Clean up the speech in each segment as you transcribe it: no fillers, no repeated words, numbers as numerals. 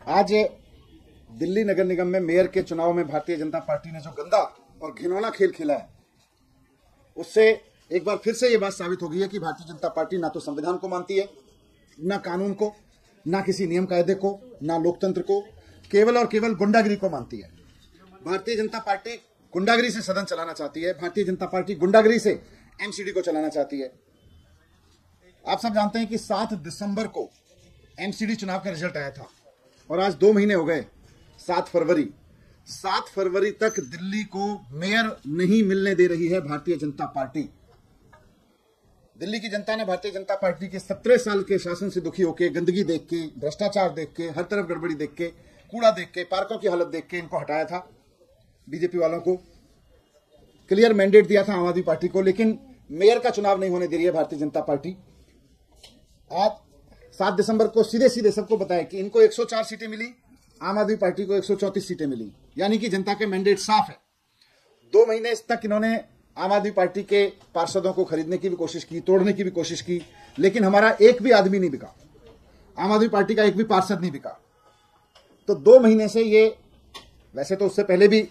आज दिल्ली नगर निगम में मेयर के चुनाव में भारतीय जनता पार्टी ने जो गंदा और घिनौना खेल खेला है, उससे एक बार फिर से ये बात साबित हो गई है कि भारतीय जनता पार्टी ना तो संविधान को मानती है, ना कानून को, ना किसी नियम कायदे को, ना लोकतंत्र को, केवल और केवल गुंडागिरी को मानती है। भारतीय जनता पार्टी गुंडागिरी से सदन चलाना चाहती है। भारतीय जनता पार्टी गुंडागिरी से एमसीडी को चलाना चाहती है। आप सब जानते हैं कि 7 दिसंबर को एमसीडी चुनाव का रिजल्ट आया था और आज 2 महीने हो गए। 7 फरवरी तक दिल्ली को मेयर नहीं मिलने दे रही है भारतीय जनता पार्टी। दिल्ली की जनता ने भारतीय जनता पार्टी के 17 साल के शासन से दुखी होकर, गंदगी देख के, भ्रष्टाचार देख के, हर तरफ गड़बड़ी देख के, कूड़ा देख के, पार्कों की हालत देख के इनको हटाया था। बीजेपी वालों को क्लियर मैंडेट दिया था आम आदमी पार्टी को, लेकिन मेयर का चुनाव नहीं होने दे रही है भारतीय जनता पार्टी। आज 7 दिसंबर को सीधे सीधे सबको बताया कि इनको 104 सीटें मिली, आम आदमी पार्टी को 134 सीटें मिली, यानी कि जनता के मैंडेट साफ है। 2 महीने तक इन्होंने आम आदमी पार्टी के पार्षदों को खरीदने की भी कोशिश की, तोड़ने की भी कोशिश की, लेकिन हमारा एक भी आदमी नहीं बिका, आम आदमी पार्टी का एक भी पार्षद नहीं बिका। तो 2 महीने से ये, वैसे तो उससे पहले भी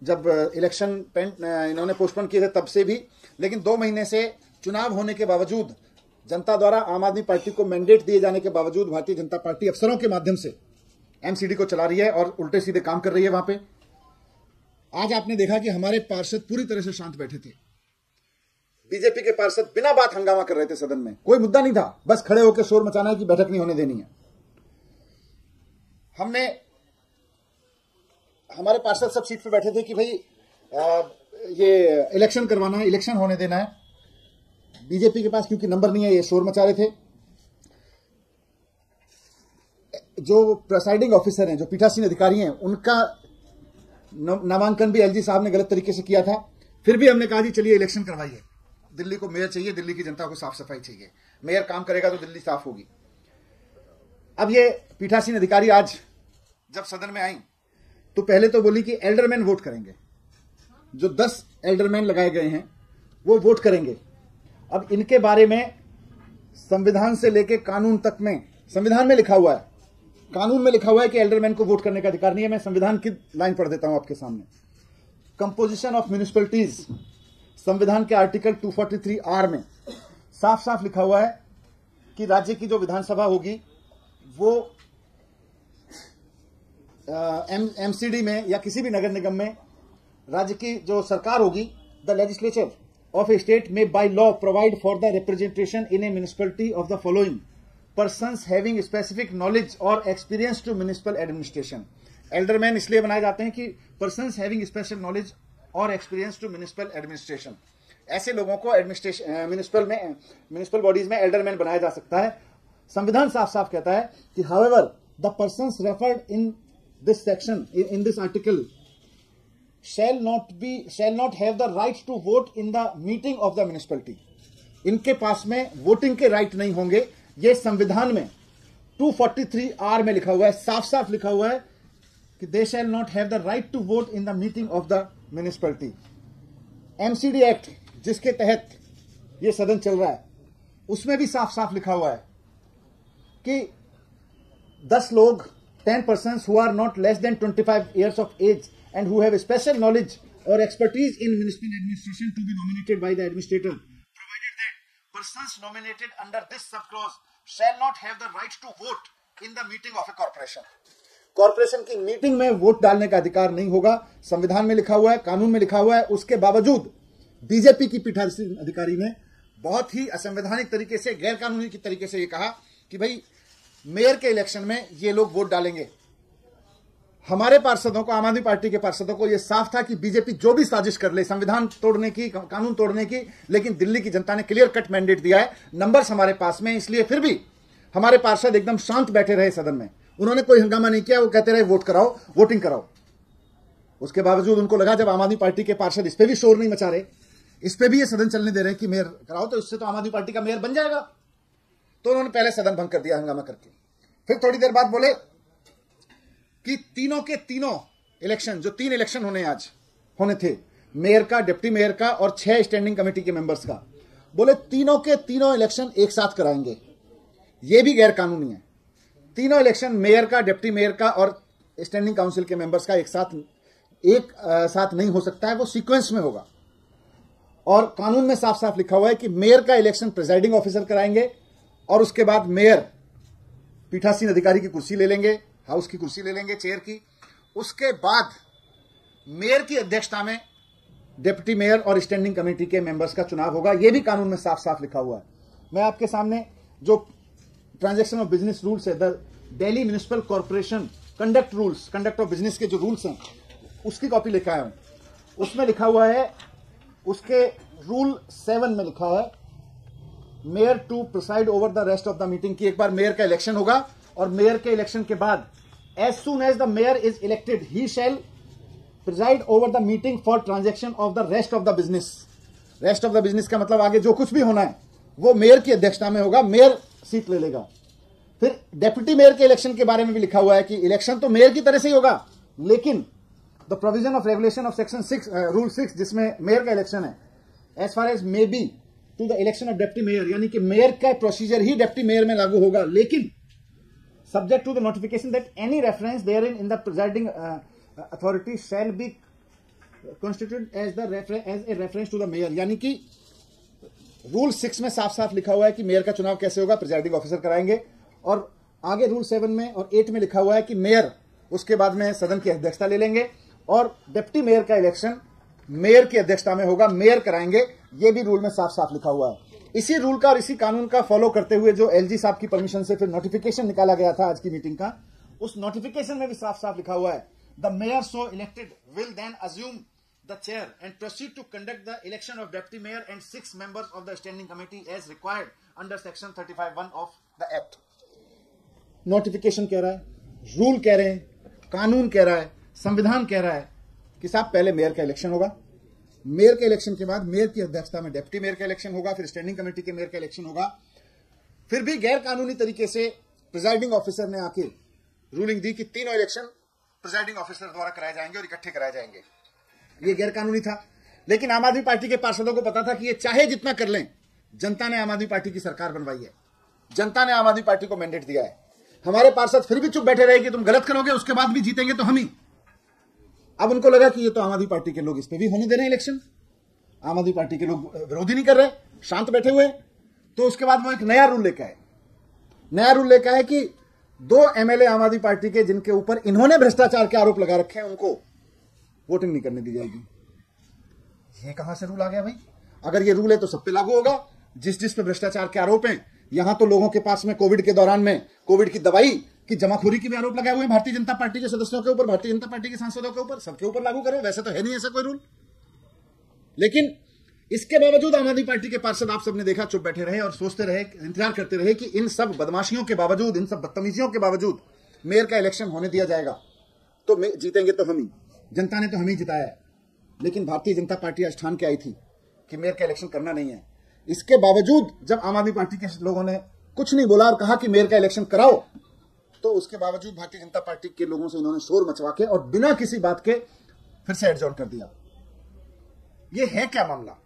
जब इलेक्शन इन्होंने पोस्टपोन किए थे तब से भी, लेकिन 2 महीने से चुनाव होने के बावजूद, जनता द्वारा आम आदमी पार्टी को मैंडेट दिए जाने के बावजूद भारतीय जनता पार्टी अफसरों के माध्यम से एमसीडी को चला रही है और उल्टे सीधे काम कर रही है वहां पे। आज आपने देखा कि हमारे पार्षद पूरी तरह से शांत बैठे थे। बीजेपी के पार्षद बिना बात हंगामा कर रहे थे सदन में, कोई मुद्दा नहीं था, बस खड़े होकर शोर मचाना है कि बैठक नहीं होने देनी है। हमारे पार्षद सब सीट पे बैठे थे कि भाई ये इलेक्शन करवाना है, इलेक्शन होने देना है। बीजेपी के पास क्योंकि नंबर नहीं है, ये शोर मचा रहे थे। जो प्रेसाइडिंग ऑफिसर हैं, जो पीठासीन अधिकारी हैं, उनका नामांकन भी एलजी साहब ने गलत तरीके से किया था। फिर भी हमने कहा जी चलिए इलेक्शन करवाइए, दिल्ली को मेयर चाहिए, दिल्ली की जनता को साफ सफाई चाहिए, मेयर काम करेगा तो दिल्ली साफ होगी। अब ये पीठासीन अधिकारी आज जब सदन में आई तो पहले तो बोली कि एल्डरमैन वोट करेंगे, जो 10 एल्डरमैन लगाए गए हैं वो वोट करेंगे। अब इनके बारे में संविधान से लेकर कानून तक में, संविधान में लिखा हुआ है, कानून में लिखा हुआ है कि एल्डरमैन को वोट करने का अधिकार नहीं है। मैं संविधान की लाइन पढ़ देता हूं आपके सामने। कंपोजिशन ऑफ म्युनिसिपैलिटीज, संविधान के आर्टिकल 243R में साफ साफ लिखा हुआ है कि राज्य की जो विधानसभा होगी वो एमसीडी में या किसी भी नगर निगम में राज्य की जो सरकार होगी, the legislature of a state में by law provide for the representation in a municipality of the following persons having specific knowledge और experience to municipal administration. Alderman इसलिए बनाए जाते हैं कि पर्सन्स हैविंग स्पेशल नॉलेज और एक्सपीरियंस टू म्युनिसिपल एडमिनिस्ट्रेशन, ऐसे लोगों को एडमिनिस्ट्रेशन म्युनिसिपल बॉडीज में एल्डरमैन बनाया जा सकता है। संविधान साफ साफ कहता है कि however the persons referred in this section in this article shall not have the right to vote in the meeting of the municipality। इनके पास में वोटिंग के राइट नहीं होंगे। ये संविधान में 243R में लिखा हुआ है, साफ साफ लिखा हुआ है कि they shall not have the right to vote in the meeting of the municipality। MCD act जिसके तहत ये सदन चल रहा है, उसमें भी साफ साफ लिखा हुआ है कि 10 लोग, 10 persons who are not less than 25 years of age and who have special knowledge or expertise in municipal administration to be nominated by the administrator, provided that persons nominated under this subclause shall not have the right to vote in the meeting of a corporation। Corporation की meeting में vote डालने का अधिकार नहीं होगा। संविधान में लिखा हुआ है, कानून में लिखा हुआ है। उसके बावजूद बीजेपी की पीठासीन अधिकारी ने बहुत ही असंवैधानिक तरीके से, गैर कानूनी तरीके से ये कहा कि भाई मेयर के इलेक्शन में ये लोग वोट डालेंगे। हमारे पार्षदों को, आम आदमी पार्टी के पार्षदों को यह साफ था कि बीजेपी जो भी साजिश कर ले, संविधान तोड़ने की, कानून तोड़ने की, लेकिन दिल्ली की जनता ने क्लियर कट मैंडेट दिया है, नंबर्स हमारे पास में, इसलिए फिर भी हमारे पार्षद एकदम शांत बैठे रहे सदन में। उन्होंने कोई हंगामा नहीं किया, वो कहते रहे वोट कराओ, वोटिंग कराओ। उसके बावजूद उनको लगा जब आम आदमी पार्टी के पार्षद इस पे भी शोर नहीं मचा रहे, इस पे भी ये सदन चलने दे रहे कि मेयर कराओ, तो इससे तो आम आदमी पार्टी का मेयर बन जाएगा। तो उन्होंने पहले सदन भंग कर दिया हंगामा करके। फिर थोड़ी देर बाद बोले कि तीनों के तीनों इलेक्शन, जो 3 इलेक्शन होने थे, मेयर का, डिप्टी मेयर का और 6 स्टैंडिंग कमेटी के मेंबर्स का, बोले तीनों के तीनों इलेक्शन एक साथ कराएंगे। ये भी गैर कानूनी है। तीनों इलेक्शन मेयर का, डिप्टी मेयर का और स्टैंडिंग काउंसिल के मेंबर्स का एक साथ नहीं हो सकता है, वो सीक्वेंस में होगा। और कानून में साफ साफ लिखा हुआ है कि मेयर का इलेक्शन प्रिजाइडिंग ऑफिसर कराएंगे और उसके बाद मेयर पीठासीन अधिकारी की कुर्सी ले लेंगे, हाउस की कुर्सी ले लेंगे, चेयर की। उसके बाद मेयर की अध्यक्षता में डिप्टी मेयर और स्टैंडिंग कमेटी के मेंबर्स का चुनाव होगा। यह भी कानून में साफ साफ लिखा हुआ है। मैं आपके सामने जो ट्रांजैक्शन ऑफ बिजनेस रूल्स है, the Delhi municipal corporation conduct of business के जो रूल्स हैं, उसकी कॉपी लेकर आया हूं। उसमें लिखा हुआ है, उसके रूल 7 में लिखा है, mayor to preside over the rest of the meeting, की एक बार मेयर का इलेक्शन होगा और मेयर के इलेक्शन के बाद as soon as the mayor is elected he shall preside over the meeting for transaction of the rest of the business. Rest of the business का मतलब आगे जो कुछ भी होना है वो मेयर की अध्यक्षता में होगा, मेयर सीट ले लेगा। फिर डेप्यूटी मेयर के इलेक्शन के बारे में भी लिखा हुआ है कि इलेक्शन तो मेयर की तरह से ही होगा, लेकिन the provision of regulation of section 6 rule 6 जिसमें मेयर का इलेक्शन है, as far as may be to the election of deputy mayor, यानी कि मेयर का प्रोसीजर ही डेप्टी मेयर में लागू होगा, लेकिन subject to the notification that any reference therein the presiding authority shall be constituted as a reference to the mayor. यानी कि rule 6 में साफ साफ लिखा हुआ है कि मेयर का चुनाव कैसे होगा, प्रिजाइडिंग ऑफिसर कराएंगे। और आगे रूल 7 में और 8 में लिखा हुआ है कि मेयर उसके बाद में सदन की अध्यक्षता ले लेंगे और डिप्टी मेयर का इलेक्शन मेयर की अध्यक्षता में होगा, मेयर कराएंगे। यह भी रूल में साफ साफ लिखा हुआ है। इसी रूल का और इसी कानून का फॉलो करते हुए जो एलजी साहब की परमिशन से फिर नोटिफिकेशन निकाला गया था आज की मीटिंग का, उस नोटिफिकेशन में भी साफ साफ लिखा हुआ है, the mayor so elected will then assume the chair and proceed to conduct the election of deputy mayor and 6 members of the standing committee as required under section 35(1) of the act. Notification कह रहा है, rule कह रहे हैं, कानून कह रहा है, संविधान कह रहा है कि साहब पहले मेयर का इलेक्शन होगा, मेयर के इलेक्शन के बाद मेयर की अध्यक्षता में डिप्टी मेयर का इलेक्शन होगा, फिर स्टैंडिंग कमेटी के मेयर का इलेक्शन होगा। फिर भी गैर कानूनी तरीके से प्रिजाइडिंग ऑफिसर ने आके रूलिंग दी कि तीनों इलेक्शन प्रिजाइडिंग ऑफिसर द्वारा कराए जाएंगे और इकट्ठे कराए जाएंगे। ये गैर कानूनी था, लेकिन आम आदमी पार्टी के पार्षदों को पता था कि ये चाहे जितना कर लें, जनता ने आम आदमी पार्टी की सरकार बनवाई है, जनता ने आम आदमी पार्टी को मैंडेट दिया है। हमारे पार्षद फिर भी चुप बैठे रहे कि तुम गलत करोगे, उसके बाद भी जीतेंगे तो हम ही। अब उनको लगा कि ये तो आम आदमी पार्टी के लोग इस पे भी होने दे रहे हैं इलेक्शन, आम आदमी पार्टी के लोग विरोधी नहीं कर रहे, शांत बैठे हुए। तो उसके बाद वो एक नया रूल लेकर आए। नया रूल लेकर आए कि 2 एमएलए आम आदमी पार्टी के जिनके ऊपर इन्होंने भ्रष्टाचार के आरोप लगा रखे हैं, उनको वोटिंग नहीं करने दी जाएगी। ये कहां से रूल आ गया भाई? अगर ये रूल है तो सब पे लागू होगा, जिस पे भ्रष्टाचार के आरोप हैं। यहां तो लोगों के पास में कोविड के दौरान में कोविड की दवाई की जमाखोरी के भी आरोप लगाए हुए हैं भारतीय जनता पार्टी के सदस्यों के ऊपर, भारतीय जनता पार्टी के सांसदों के ऊपर, सबके ऊपर लागू करो। वैसे तो है नहीं ऐसा कोई रूल, लेकिन इसके बावजूद आम आदमी पार्टी के पार्षद आप सबने देखा चुप बैठे रहे और सोचते रहे, इंतजार करते रहे कि इन सब बदमाशियों के बावजूद, इन सब बदतमीजियों के बावजूद मेयर का इलेक्शन होने दिया जाएगा तो जीतेंगे तो हम ही, जनता ने तो हम ही जिताया है। लेकिन भारतीय जनता पार्टी आज ठान के आई थी कि मेयर का इलेक्शन करना नहीं है। इसके बावजूद जब आम आदमी पार्टी के लोगों ने कुछ नहीं बोला और कहा कि मेयर का इलेक्शन कराओ, तो उसके बावजूद भारतीय जनता पार्टी के लोगों से इन्होंने शोर मचवा के और बिना किसी बात के फिर से एडजॉर्न कर दिया। ये है क्या मामला?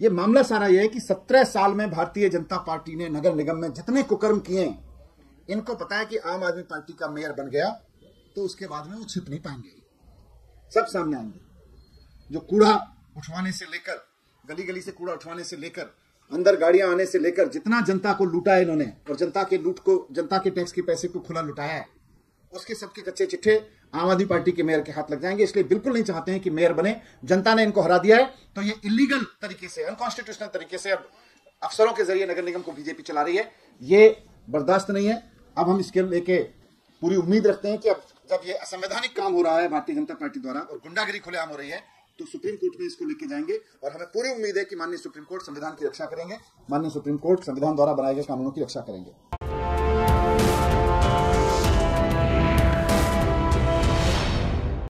ये मामला सारा यह है कि 17 साल में भारतीय जनता पार्टी ने नगर निगम में जितने कुकर्म किए, इनको पता है कि आम आदमी पार्टी का मेयर बन गया तो उसके बाद में वो छिप नहीं पाएंगे, सब सामने आएंगे। जो कूड़ा उठवाने से लेकर, गली गली से कूड़ा उठवाने से लेकर, अंदर गाड़ियां आने से लेकर, जितना जनता को लूटा है इन्होंने और जनता के लूट को, जनता के टैक्स के पैसे को खुला लुटाया है, उसके सबके कच्चे चिट्ठे आम आदमी पार्टी के मेयर के हाथ लग जाएंगे। इसलिए बिल्कुल नहीं चाहते हैं कि मेयर बने। जनता ने इनको हरा दिया है, तो ये इलीगल तरीके से, अनकॉन्स्टिट्यूशनल तरीके से अब अफसरों के जरिए नगर निगम को बीजेपी चला रही है। ये बर्दाश्त नहीं है। अब हम इसके लेके पूरी उम्मीद रखते हैं कि अब जब ये असंवैधानिक काम हो रहा है भारतीय जनता पार्टी द्वारा और गुंडागिरी खुलेआम हो रही है, तो सुप्रीम कोर्ट में इसको लेके जाएंगे और हमें पूरी उम्मीद है कि माननीय सुप्रीम कोर्ट संविधान की रक्षा करेंगे, माननीय सुप्रीम कोर्ट संविधान द्वारा बनाए गए कानूनों की रक्षा करेंगे।